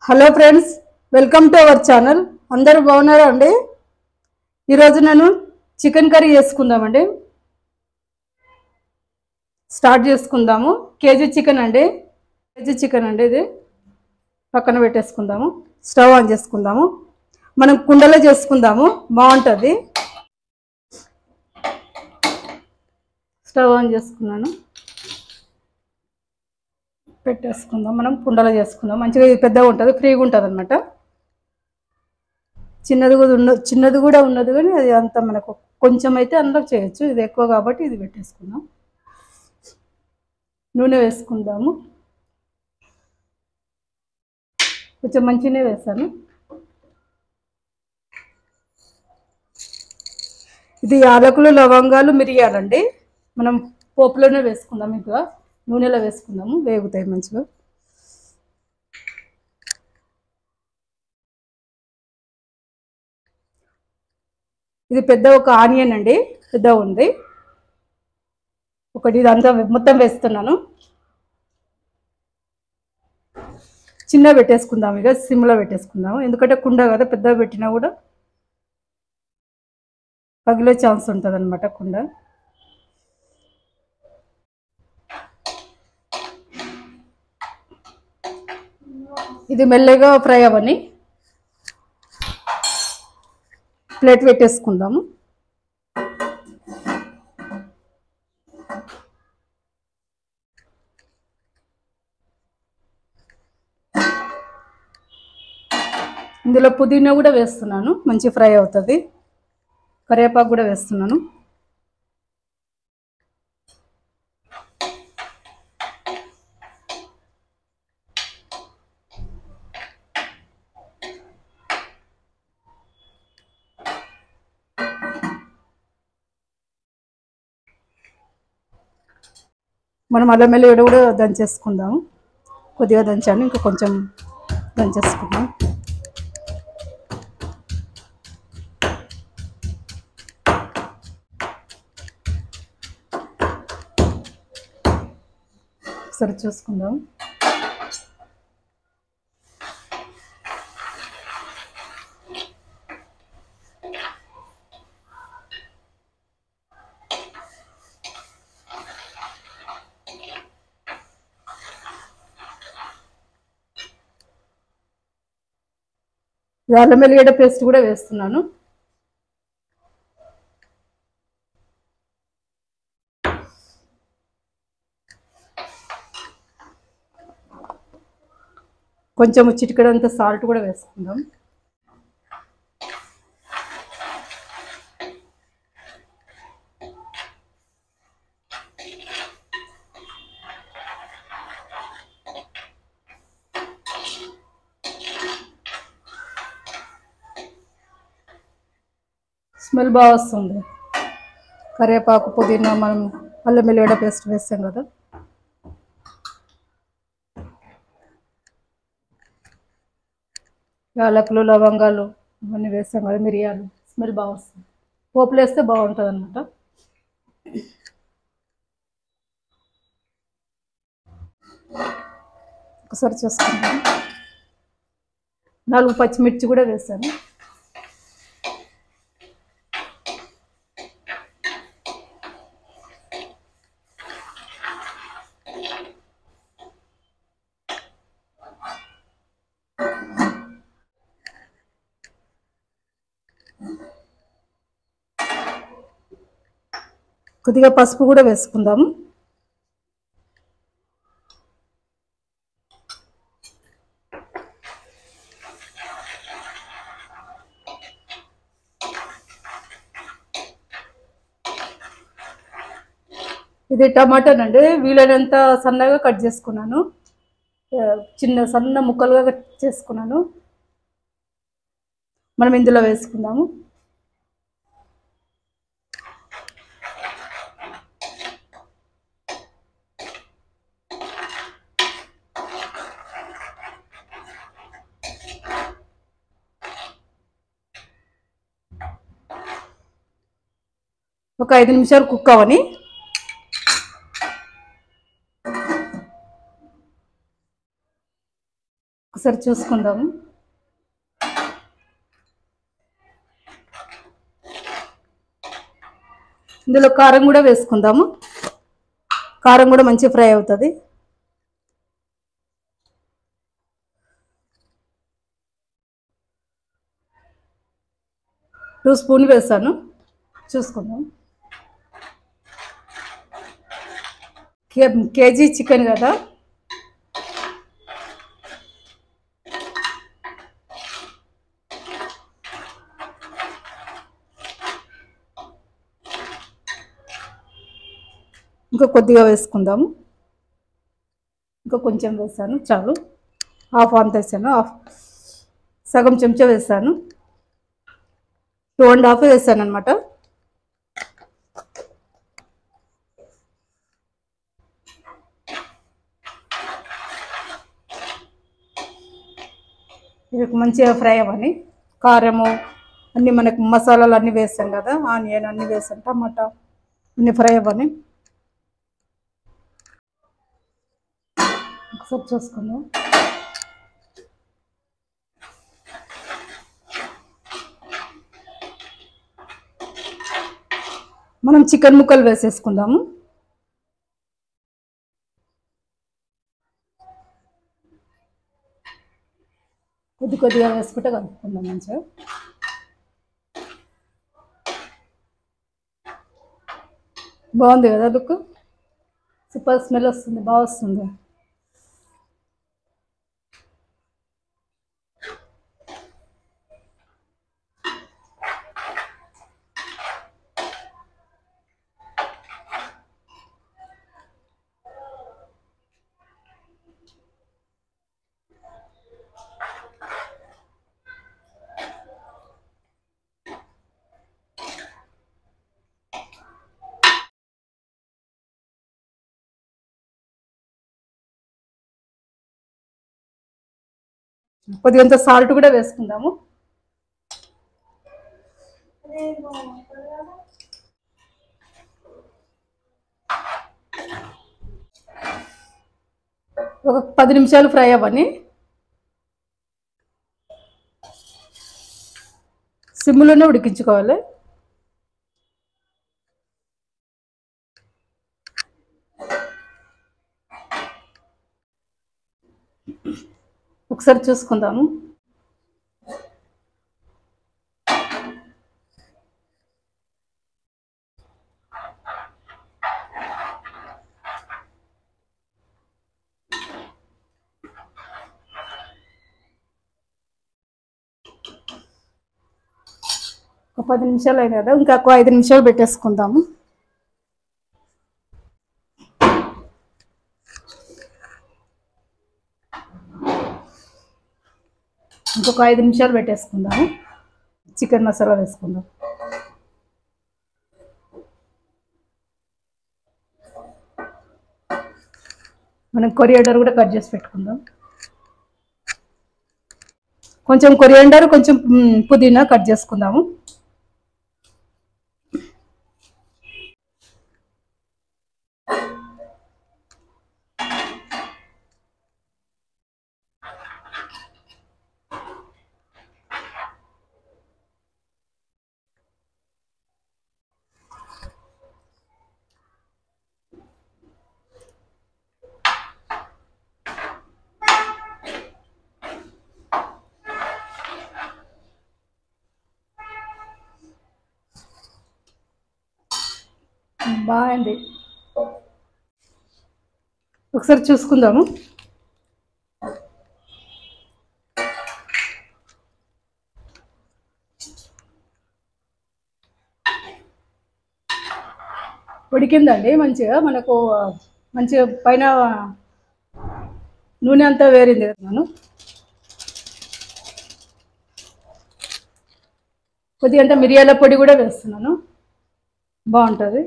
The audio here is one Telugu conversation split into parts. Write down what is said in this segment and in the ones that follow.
Hello friends, welcome to our channel. అందరూ బాగున్నారా అండి? ఈరోజు నేను చికెన్ కర్రీ చేసుకుందామండి. స్టార్ట్ చేసుకుందాము. కేజీ చికెన్ అండి, ఇది పక్కన పెట్టేసుకుందాము. స్టవ్ ఆన్ చేసుకుందాము. మనం కుండలో చేసుకుందాము, బాగుంటుంది. స్టవ్ ఆన్ చేసుకున్నాను, పెట్టేసుకుందాం. మనం కుండలో చేసుకుందాం. మంచిగా పెద్దగా ఉంటుంది, ఫ్రీగా ఉంటుంది అనమాట. చిన్నది కూడా ఉన్నది, కానీ అది అంత మనకు కొంచెం అయితే అందులో చేయొచ్చు. ఇది ఎక్కువ కాబట్టి ఇది పెట్టేసుకుందాం. నూనె వేసుకుందాము. కొంచెం మంచిగానే వేసాను. ఇది యాలకులు, లవంగాలు, మిరియాలండి. మనం పోపులోనే వేసుకుందాం. ఇంకా నూనెలో వేసుకుందాము, వేగుతాయి మంచిగా. ఇది పెద్ద ఒక ఆనియన్ అండి, పెద్ద ఉంది ఒకటి. ఇదంతా మొత్తం వేస్తున్నాను. చిన్న పెట్టేసుకుందాం, ఇక సిమ్లో పెట్టేసుకుందాము. ఎందుకంటే కుండ కదా, పెద్దగా పెట్టినా కూడా పగిలే ఛాన్స్ ఉంటుంది అనమాట కుండ. ఇది మెల్లగా ఫ్రై అవ్వని ప్లేట్ పెట్టేసుకుందాము. ఇందులో పుదీనా కూడా వేస్తున్నాను, మంచి ఫ్రై అవుతుంది. కరివేపాకు కూడా వేస్తున్నాను. మనం అల్లం వెల్లుల్లి కూడా దంచేసుకుందాము. కొద్దిగా దంచాను, ఇంకా కొంచెం దంచేసుకుందాం. సరే చూసుకుందాం. అల్లం వెల్లుల్లి పేస్ట్ కూడా వేస్తున్నాను. కొంచెం చిటికెడంత సాల్ట్ కూడా వేసుకుందాం. స్మెల్ బాగా వస్తుంది. కరివేపాకు, పుదీనా, మనం అల్లం వెల్లుల్లి పేస్ట్ వేస్తాం కదా. యాలకులు, లవంగాలు ఇవన్నీ వేస్తాం కదా, మిరియాలు, స్మెల్ బాగా వస్తుంది. పోపులు వేస్తే బాగుంటుంది అనమాట. ఒకసారి చూసుకుంటాం. 4 పచ్చిమిర్చి కూడా వేసాను. కొద్దిగా పసుపు కూడా వేసుకుందాము. ఇది టమాటానండి, వీలైనంత సన్నగా కట్ చేసుకున్నాను. సన్న ముక్కలుగా కట్ చేసుకున్నాను. మనం ఇందులో వేసుకుందాము. ఒక 5 నిమిషాలు కుక్ అవని. ఒకసారి చూసుకుందాము. ఇందులో కారం కూడా వేసుకుందాము. కారం కూడా మంచి ఫ్రై అవుతుంది. 2 స్పూన్ వేసాను. చూసుకుందాం. కేజీ చికెన్ కదా, ఇంకా కొద్దిగా వేసుకుందాము. ఇంకా కొంచెం వేసాను, చాలు. హాఫ్ అంత వేసాను, సగం చెంచా వేసాను. 2.5 వేసాను అనమాట. ఇది మంచిగా ఫ్రై అవ్వని. కారము అన్నీ మనకు మసాలాలు అన్నీ వేసాం కదా, ఆనియన్ అన్నీ వేసాం, టమాటా అన్నీ ఫ్రై అవ్వని. ఒకసారి చూసుకుందాం. మనం చికెన్ ముక్కలు వేసేసుకుందాము. కొద్దిగా వేసుకుంటే కలుపుకుందాం మంచిగా. బాగుంది కదా లుక్, సూపర్ స్మెల్ వస్తుంది, బాగా వస్తుంది. కొద్దిగంత సాల్ట్ కూడా వేసుకుందాము. ఒక 10 నిమిషాలు ఫ్రై అవ్వని. సిమ్లోనే ఉడికించుకోవాలి. ఒకసారి చూసుకుందాము. ఒక 10 నిమిషాలు అయింది కదా, ఇంకా 5 నిమిషాలు పెట్టేసుకుందాము. ఇంకొక 5 నిమిషాలు పెట్టేసుకుందాము. చికెన్ మసాలా వేసుకుందాం. మనం కొరియాండర్ కూడా కట్ చేసి పెట్టుకుందాం. కొంచెం కొరియాండర్, కొంచెం పుదీనా కట్ చేసుకుందాము. బాగుంది. ఒకసారి చూసుకుందాము. ఉడికిందండి మంచిగా. మనకు మంచిగా పైన నూనె అంతా వేరింది కదా. మనం కొద్దిగంత మిరియాల పొడి కూడా వేస్తున్నాను, బాగుంటుంది.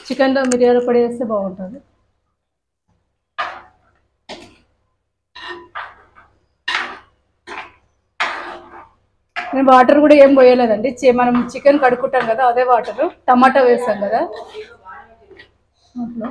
చికెన్లో మిరియాల పొడి వేస్తే బాగుంటుంది. నేను వాటర్ కూడా ఏం పోయలేదండి. మనం చికెన్ కడుక్కుంటాం కదా, అదే వాటర్. టమాటా వేసాం కదా అట్లా.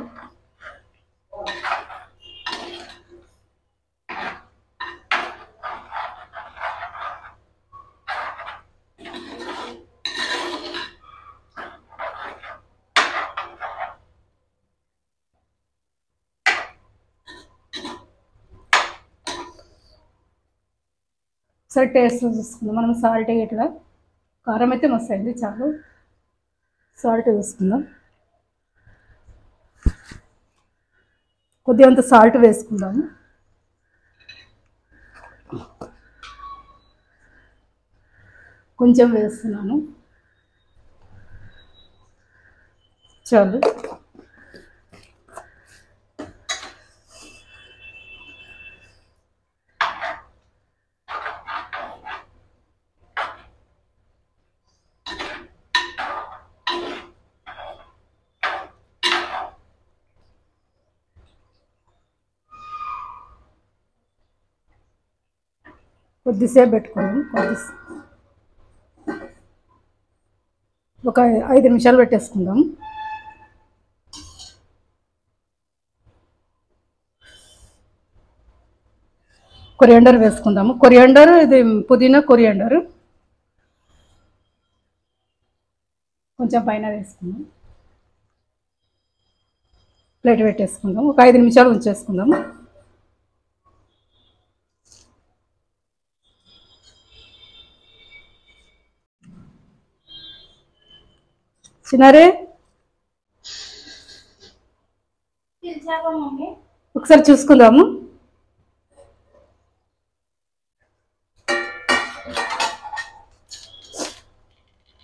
ఒకసారి టేస్ట్ చూసుకుందాం. మనం సాల్ట్ ఇట్లా కారం అయితే మస్తు అయింది, చాలు. సాల్ట్ చూసుకుందాం. కొద్దిగా అంత సాల్ట్ వేసుకుందాము. కొంచెం వేస్తున్నాను, చాలు. కొద్దిసేపు పెట్టుకుందాం. ఒక 5 నిమిషాలు పెట్టేసుకుందాం. కొరియాండర్ వేసుకుందాము. కొరియాండర్ ఇది పుదీనా, కొరియాండర్ కొంచెం పైన వేసుకుందాం. ప్లేట్ పెట్టేసుకుందాం. ఒక 5 నిమిషాలు ఉంచేసుకుందాం. చిన్నారే ఒకసారి చూసుకుందాము.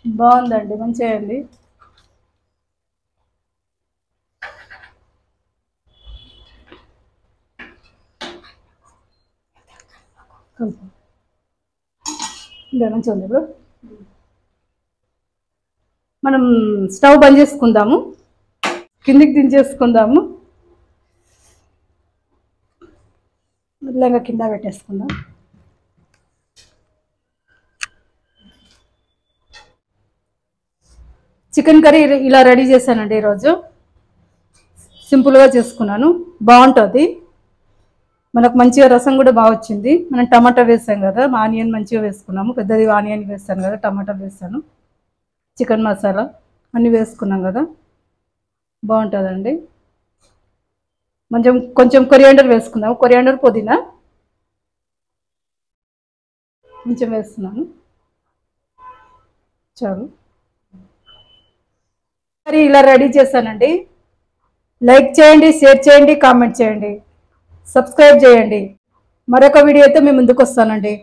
బాగుందండి, మంచిగా అయింది. మంచిగా ఉంది. ఇప్పుడు మనం స్టవ్ బంద్ చేసుకుందాము, కిందికి దించేసుకుందాము. మెల్లగా కింద పెట్టేసుకుందాం. చికెన్ కర్రీ ఇలా రెడీ చేశానండి ఈరోజు. సింపుల్గా చేసుకున్నాను, బాగుంటుంది. మనకు మంచిగా రసం కూడా బాగా వచ్చింది. మనం టమాటా వేసాం కదా, ఆనియన్ మంచిగా వేసుకున్నాము. పెద్దది ఆనియన్ వేస్తాను కదా, టమాటా వేస్తాను, చికెన్ మసాలా అన్నీ వేసుకున్నాం కదా, బాగుంటుందండి. కొంచెం కొరియాండర్ వేసుకుందాము. కొరియాండర్, పుదీనా కొంచెం వేస్తున్నాను, చాలు. మరి ఇలా రెడీ చేశానండి. లైక్ చేయండి, షేర్ చేయండి, కామెంట్ చేయండి, సబ్స్క్రైబ్ చేయండి. మరొక వీడియోతో మీ ముందుకు వస్తానండి.